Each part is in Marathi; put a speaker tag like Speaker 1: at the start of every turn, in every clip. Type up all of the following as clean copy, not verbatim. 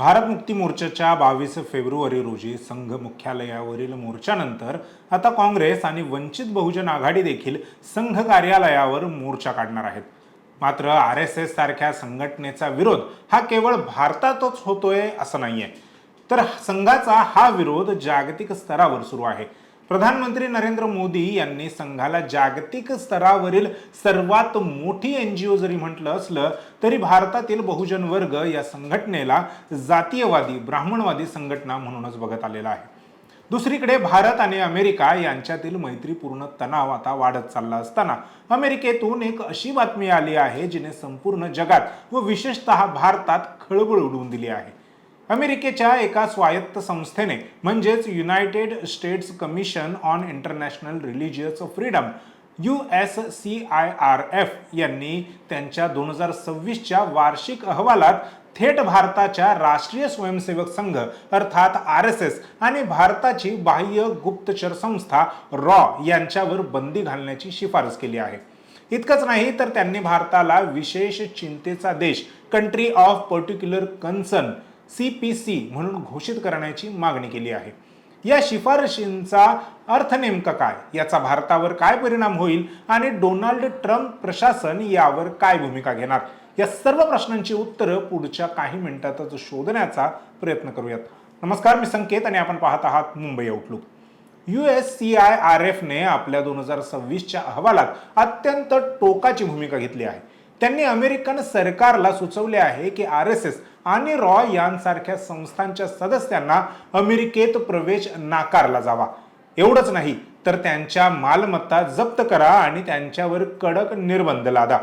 Speaker 1: भारत मुक्ती मोर्चाच्या 22 फेब्रुवारी रोजी संघ मुख्यालयावरील मोर्चानंतर आता काँग्रेस आणि वंचित बहुजन आघाडी देखील संघ कार्यालयावर मोर्चा काढणार आहेत। मात्र RSS सारख्या संघटनेचा विरोध हा केवळ भारतातच होतोय असं नाहीये, तर संघाचा हा विरोध जागतिक स्तरावर सुरू आहे। प्रधानमंत्री नरेंद्र मोदी यांनी संघाला जागतिक स्तरावरील सर्वात मोठी NGO जरी म्हटलं असलं तरी भारतातील बहुजन वर्ग या संघटनेला जातीयवादी ब्राह्मणवादी संघटना म्हणूनच बघत आलेला आहे। दुसरीकडे भारत आणि अमेरिका यांच्यातील मैत्रीपूर्ण तणाव आता वाढत चालला असताना अमेरिकेतून एक अशी बातमी आली आहे जिने संपूर्ण जगात व विशेषतः भारतात खळबळ उडवून दिली आहे। अमेरिकेच्या एका स्वायत्त संस्थेने म्हणजेच United states commission on international religious freedom USCIRF यांनी त्यांच्या 2026च्या वार्षिक अहवालात थेट भारताच्या राष्ट्रीय स्वयंसेवक संघ अर्थात RSS आणि भारताची बाह्य गुप्तचर संस्था रॉ यांच्यावर बंदी घालण्याची शिफारस केली आहे। इतकंच नाही तर त्यांनी भारताला विशेष चिंतेचा देश country of particular concern CPC म्हणून घोषित करण्याची मागणी केली आहे। या शिफारशींचा अर्थ नेमका काय, याचा भारतावर काय परिणाम होईल आणि डोनाल्ड ट्रम्प प्रशासन यावर काय भूमिका घेणार, या सर्व प्रश्नांची उत्तरं पुढच्या काही मिनिटातच शोधण्याचा प्रयत्न करूयात। नमस्कार, मी संकेत आणि आपण पाहत आहात मुंबई आउटलुक। USCIRF ने आपल्या 2026च्या अहवालात अत्यंत टोकाची भूमिका घेतली आहे। त्यांनी अमेरिकन सरकारला सुचवले आहे की RSS आणि रॉ यांसारख्या संस्थांच्या सदस्यांना अमेरिकेत प्रवेश नाकारला जावा। एवढंच नाही तर त्यांच्या मालमत्ता जप्त करा आणि त्यांच्यावर कडक निर्बंध लादा,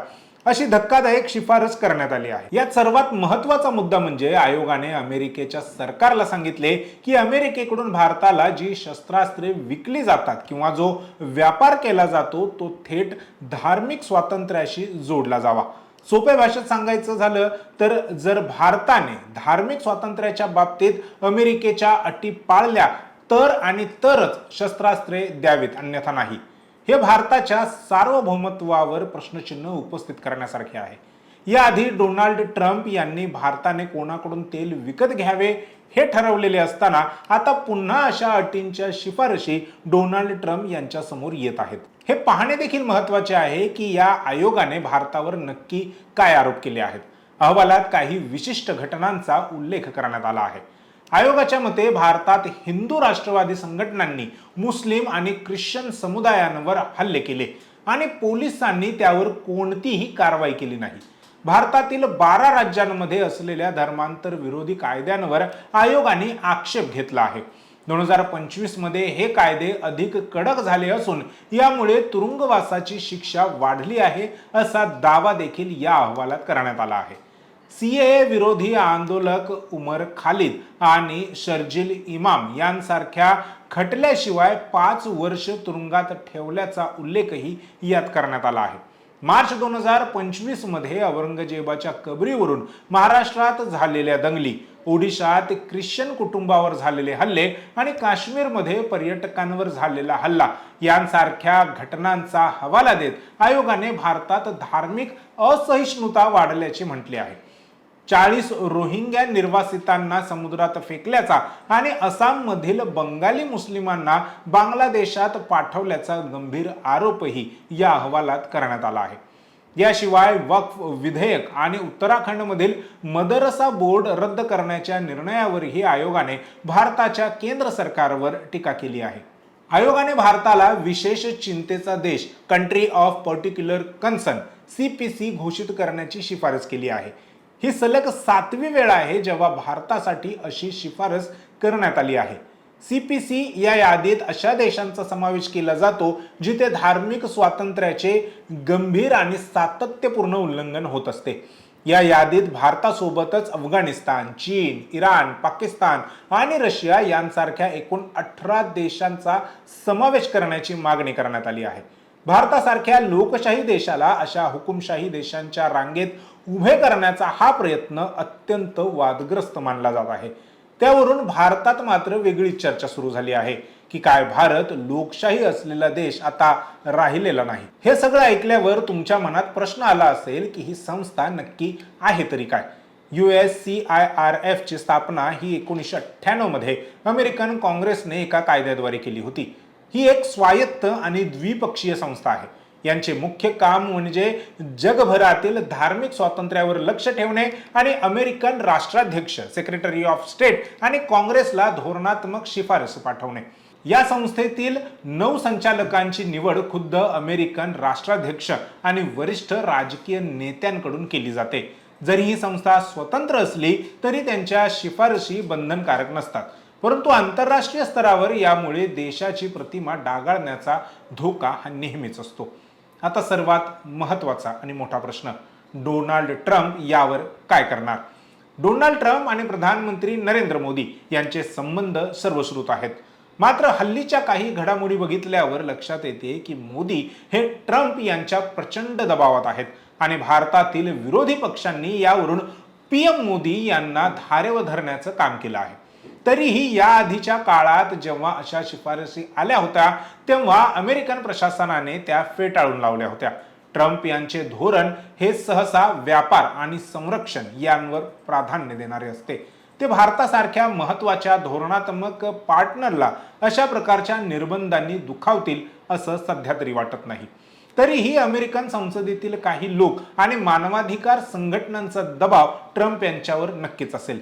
Speaker 1: अशी धक्कादायक शिफारस करण्यात आली आहे। यात सर्वात महत्त्वाचा मुद्दा म्हणजे आयोगाने अमेरिकेच्या सरकारला सांगितले की अमेरिकेकडून भारताला जी शस्त्रास्त्रे विकली जातात किंवा जो व्यापार केला जातो तो थेट धार्मिक स्वातंत्र्याशी जोडला जावा। सोप्या भाषेत सांगायचं झालं तर जर भारताने धार्मिक स्वातंत्र्याच्या बाबतीत अमेरिकेच्या अटी पाळल्या तर आणि तरच शस्त्रास्त्रे द्यावीत, अन्यथा नाही। हे भारताच्या सार्वभौमत्वावर प्रश्नचिन्ह उपस्थित करण्यासारखे आहे। याआधी डोनाल्ड ट्रम्प यांनी भारताने कोणाकडून तेल विकत घ्यावे हे ठरवलेले असताना आता पुन्हा अशा अटींच्या शिफारशी डोनाल्ड ट्रम्प यांच्या समोर येत आहेत। हे पाहणे देखील महत्त्वाचे आहे की या आयोगाने भारतावर नक्की काय आरोप केले आहेत। अहवालात काही विशिष्ट घटनांचा उल्लेख करण्यात आला आहे। आयोगाच्या मते भारतात हिंदू राष्ट्रवादी संघटनांनी मुस्लिम आणि ख्रिश्चन समुदायांवर हल्ले केले आणि पोलिसांनी त्यावर कोणतीही कारवाई केली नाही। भारतातील 12 राज्यांमध्ये असलेल्या धर्मांतर विरोधी कायद्यांवर आयोगाने आक्षेप घेतला आहे। 2025 मध्ये हे कायदे अधिक कडक झाले असून यामुळे तुरुंगवासाची शिक्षा वाढली आहे असा दावा देखील या अहवालात करण्यात आला आहे। CAA विरोधी आंदोलक उमर खालिद आणि शर्जील इमाम यांसारख्या खटल्याशिवाय 5 वर्ष तुरुंगात ठेवल्याचा उल्लेखही यात करण्यात आला आहे। मार्च 2025 मध्ये औरंगजेबाच्या कबरीवरून महाराष्ट्रात झालेल्या दंगली, ओडिशात ख्रिश्चन कुटुंबावर झालेले हल्ले आणि काश्मीरमध्ये पर्यटकांवर झालेला हल्ला यांसारख्या घटनांचा हवाला देत आयोगाने भारतात धार्मिक असहिष्णुता वाढल्याचे म्हटले आहे। 40 रोहिंग्या निर्वासितांना समुद्रात फेकल्याचा आणि आसाममधील बंगाली मुस्लिमांना बांगलादेशात पाठवल्याचा गंभीर आरोपही या अहवालात करण्यात आला आहे। याशिवाय वक्फ विधेयक आणि उत्तराखंडमधील मदरसा बोर्ड रद्द करण्याच्या निर्णयावरही आयोगाने भारताच्या केंद्र सरकारवर टीका केली आहे। आयोगाने भारताला विशेष चिंतेचा देश country of particular concern CPC घोषित करण्याची शिफारस केली आहे। ही सलग 7वी वेळ आहे जेव्हा भारतासाठी अशी शिफारस करण्यात आली आहे। CPC या यादीत अशा देशांचा समावेश केला जातो जिथे धार्मिक स्वातंत्र्याचे गंभीर आणि सातत्यपूर्ण उल्लंघन होत असते। या यादीत भारतासोबतच अफगाणिस्तान, चीन, इराण, पाकिस्तान आणि रशिया यांसारख्या एकूण 18 देशांचा समावेश करण्याची मागणी करण्यात आली आहे। भारतासारख्या लोकशाही देशाला अशा हुकुमशाही देशांच्या रांगेत उभे करण्याचा हा प्रयत्न अत्यंत वादग्रस्त मानला जात आहे। त्यावरून भारतात मात्र वेगळीच चर्चा सुरू झाली आहे की काय भारत लोकशाही असलेला देश आता राहिलेला नाही। हे सगळं ऐकल्यावर तुमच्या मनात प्रश्न आला असेल की ही संस्था नक्की आहे तरी काय। USCIRF ची स्थापना ही 1998 मध्ये अमेरिकन काँग्रेसने एका कायद्याद्वारे केली होती. ही एक स्वायत्त आणि द्विपक्षीय संस्था आहे. यांचे मुख्य काम म्हणजे जगभरातील धार्मिक स्वातंत्र्यावर लक्ष ठेवणे आणि अमेरिकन राष्ट्राध्यक्ष, सेक्रेटरी ऑफ स्टेट आणि काँग्रेसला धोरणात्मक शिफारस पाठवणे. या संस्थेतील 9 संचालकांची निवड खुद्द अमेरिकन राष्ट्राध्यक्ष आणि वरिष्ठ राजकीय नेत्यांकडून केली जाते. जरी ही संस्था स्वतंत्र असली तरी त्यांच्या शिफारशी बंधनकारक नसतात, परंतु आंतरराष्ट्रीय स्तरावर यामुळे देशाची प्रतिमा डागाळण्याचा धोका हा नेहमीच असतो. आता सर्वात महत्त्वाचा आणि मोठा प्रश्न, डोनाल्ड ट्रम्प यावर काय करणार? डोनाल्ड ट्रम्प आणि प्रधानमंत्री नरेंद्र मोदी यांचे संबंध सर्वश्रुत आहेत. मात्र हल्लीच्या काही घडामोडी बघितल्यावर लक्षात येते की मोदी हे ट्रम्प यांच्या प्रचंड दबावात आहेत आणि भारतातील विरोधी पक्षांनी यावरून PM मोदी यांना धारेवर धरण्याचं काम केलं आहे. तरीही या आधीच्या काळात जेव्हा अशा शिफारसी आल्या होत्या तेव्हा अमेरिकन प्रशासनाने त्या फेटाळून लावल्या होत्या. ट्रम्प यांचे धोरण हे सहसा व्यापार आणि संरक्षण यांवर प्राधान्य देणारे असते. ते भारतासारख्या महत्त्वाच्या धोरणात्मक पार्टनरला अशा प्रकारच्या निर्बंधांनी दुखावतील असं सध्या तरी वाटत नाही. तरीही अमेरिकन संसदेतील काही लोक आणि मानवाधिकार संघटनांचा दबाव ट्रम्प यांच्यावर नक्कीच असेल.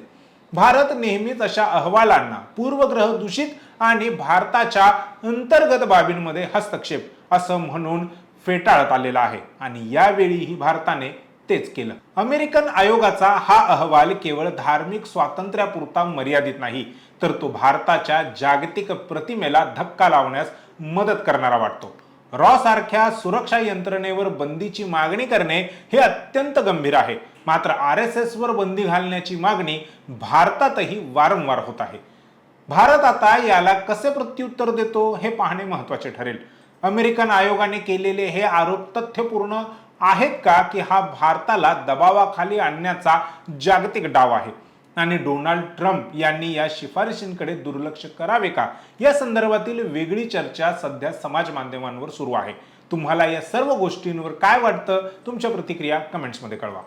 Speaker 1: भारत नेहमीच अशा अहवालांना पूर्वग्रह दूषित आणि भारताच्या अंतर्गत बाबींमध्ये हस्तक्षेप असं म्हणून फेटाळत आलेला आहे आणि यावेळीही भारताने तेच केलं. अमेरिकन आयोगाचा हा अहवाल केवळ धार्मिक स्वातंत्र्यापुरता मर्यादित नाही, तर तो भारताच्या जागतिक प्रतिमेला धक्का लावण्यास मदत करणारा वाटतो. रॉ सारख्या सुरक्षा यंत्रणेवर बंदीची मागणी करणे हे अत्यंत गंभीर आहे. मात्र RSS वर बंदी घालण्याची मागणी भारतातही वारंवार होत आहे. भारत आता याला कसे प्रत्युत्तर देतो हे पाहणे महत्त्वाचे ठरेल. अमेरिकन आयोगाने केलेले हे आरोप तथ्यपूर्ण आहेत का, की हा भारताला दबावाखाली आणण्याचा जागतिक डाव आहे आणि डोनाल्ड ट्रम्प यांनी या शिफारशींकडे दुर्लक्ष करावे का, या संदर्भातील वेगळी चर्चा सध्या समाज माध्यमांवर सुरू आहे. तुम्हाला या सर्व गोष्टींवर काय वाटतं? तुमच्या प्रतिक्रिया कमेंट्समध्ये कळवा.